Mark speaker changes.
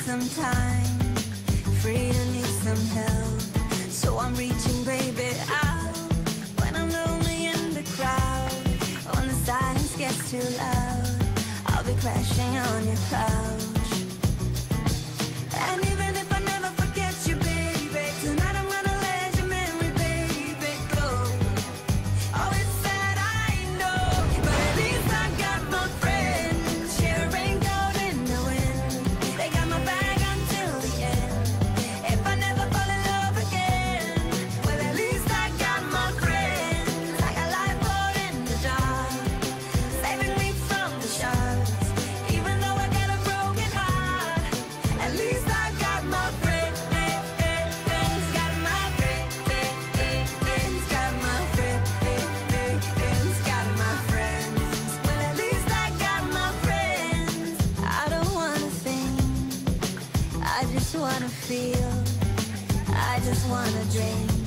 Speaker 1: some time, freedom needs some help. So I'm reaching, baby, out when I'm lonely in the crowd. When the silence gets too loud, I'll be crashing on your couch. And even if I never forget you, baby, tonight I'm gonna let your memory, baby, go. Oh, it's sad, I know, but at least I got my friends. Share a raincoat in the wind. They got my back until the end. If I never fall in love again, well, at least I got my friends. Like a lifeboat in the dark, saving me from the sharks. Even though I got a broken heart, at least I got my friends. Got my friends. Got my friends. Got my friends. Well, at least I got my friends. I don't wanna think, I just wanna feel, I just wanna drink.